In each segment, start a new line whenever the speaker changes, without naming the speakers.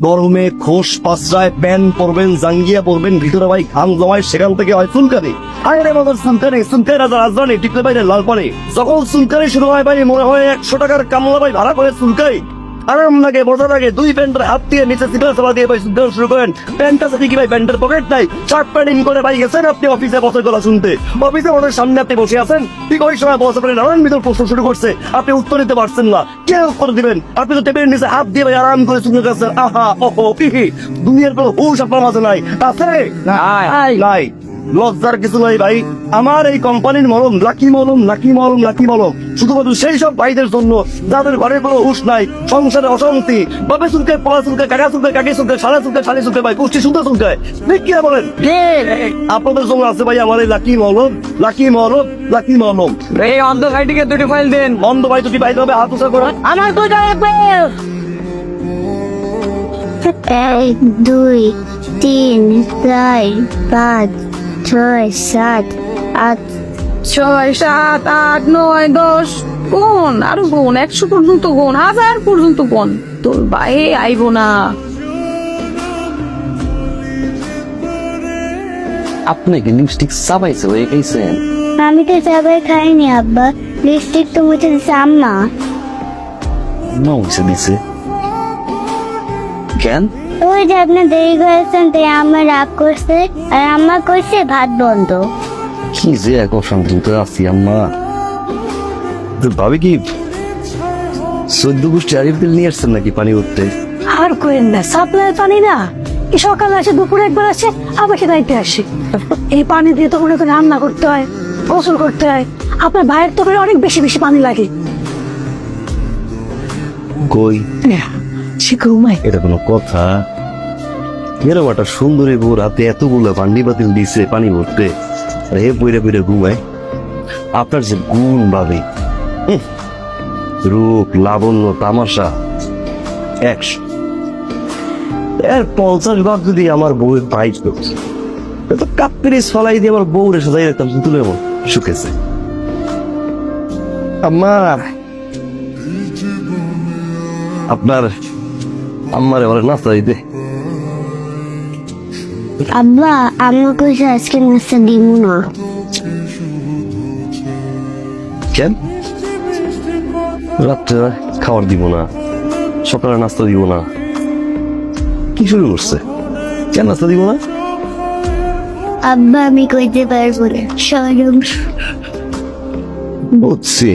গরমে খোস পাঁচরায় প্যান্ট পরবেন, জাঙ্গিয়া পরবেন, ভিতরে ভাই ঘাম জমায়, সেখান থেকে হয় চুলকানি। আরে আমাদের চুলকানি রাজা রাজধানী টিকলে বাইরে লাল পানি। যখন চুলকানি শুরু হয় ভাই মনে হয় 100 টাকার কামলা ভাই ভাড়া করে চুলকাই। আরাম লাগে, মজা লাগে। দুই প্যান্টের হাত দিয়ে নিচে সিপাল চালা দিয়ে ভাই চুলকানো শুরু করেন। প্যান্টটা সাথে কি ভাই প্যান্টের পকেট নাই, শার্ট প্যান্ট ইন করে ভাই গেছেন আপনি অফিসে বসে গলা শুনতে। অফিসে আমাদের সামনে আপনি বসে আছেন, ঠিক ওই সময় বসে পড়ে নানান ভিতর প্রশ্ন শুরু করছে, আপনি উত্তর দিতে পারছেন না। কে উত্তর দিবেন? আপনি তো টেবিলের নিচে হাত দিয়ে ভাই আরাম করে চুলকে গেছেন। আহা ওহো পিহি, দুনিয়ার কোনো হুশ আপনার মাঝে নাই, আছে নাই। লজ্জার কিছু নাই ভাই। আমার এই কোম্পানির মলম লাকি মলম, লাকি মলম, লাকি মলম শুধুমাত্র সেই সব ভাইদের জন্য যাদের ঘরে কোনো হুশ নাই, সংসারে অশান্তি, বাপে চুলকায়, পড়া চুলকায়, কাকা চুলকায়, কাকি চুলকায়, শালা চুলকায়, শালি চুলকায়, ভাই পুষ্টি শুদ্ধ চুলকায়। ঠিক কিনা বলেন? আপনাদের জন্য আছে ভাই আমার এই লাকি মলম, লাকি মলম, লাকি মলম।
এই অন্ধ ভাইটিকে দুটি ফাইল দেন।
অন্ধ ভাই দুটি ভাই হবে, হাত উঁচা করে।
আমার দুইটা লাগবে।
1 2 3 4 5 6 7 8
6 7 8 9 10 গুণ, আরো গুণ, 100 পর্যন্ত গুণ, 1000 পর্যন্ত গুণ। তোর ভাই আইবো না।
আপনি কি লিপস্টিক চাবাইছে হয়ে গেছেন?
আমি তো সবাই খাইনি আব্বা, লিপস্টিক তো মুছে দিছে আম্মা।
মুছে দিছে কেন?
ওই যে আপনি দেরি করেছেন তাই আম্মা রাগ করছে, আর আম্মা কইছে ভাত বন্ধ।
কি যে এক অশান্তিতে আছি আম্মা। তো ভাবি কি 14 গোষ্ঠী আরিফ বিল নিয়ে আসছেন নাকি পানি উঠতে?
আর কোয়েন না, সাপ্লাই পানি না, এই সকালে আসে, দুপুরে একবার আসে, আবার সে দায়িত্বে আসে। এই পানি দিয়ে তো মনে করে রান্না করতে হয়, গোসল করতে হয়। আপনার ভাইয়ের তো করে অনেক বেশি বেশি পানি লাগে।
কই
সে ঘুমায়।
এটা কোনো কথা? এরকম একটা সুন্দরী বউ রাতে এতগুলো পান্ডি বাতিল দিছে পানি ভরতে, আর হে পইরে পইরে ঘুমায়। আপনার যে গুণ ভাবি, রূপ, লাবণ্য, তামাশা 100, এর 50 ভাগ যদি আমার বউয়ের পাইত তো কাপ্পিরিস ফলাই দিয়ে আমার বউরে সাজাই রাখতাম তুলে শুকেছে। আম্মা, আপনার আম্মারে আমার নাস্তা দিতে।
আব্বা আম্মা কইছে আজকে নাস্তা দিব না।
কেন? রাত্রে খাবার দিব না, সকালে নাস্তা দিব না, কি শুরু করছে? কেন নাস্তা দিব না?
আব্বা আমি কইতে পারবো না, শরম।
বুঝছি।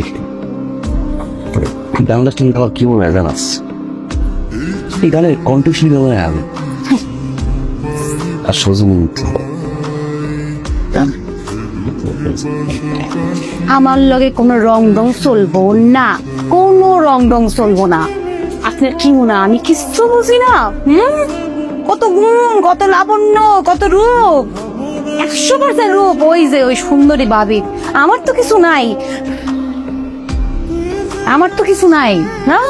গানটা শুনে খাবার কি মনে হয় জানাস? এই গানের কণ্ঠশীল মনে হয় আমি আর সজমুখ।
আমার লগে কোনো রং ডং চলবো না, কোনো রং ডং চলবো না। আপনার কি মনে হয় আমি কিচ্ছু বুঝি না? কত গুণ, কত লাবণ্য, কত রূপ, 100% রূপ ওই যে ওই সুন্দরী ভাবি। আমার তো কিছু নাই, আমার তো কিছু নাই না।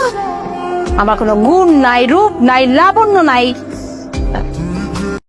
আমার কোনো গুণ নাই, রূপ নাই, লাবণ্য নাই,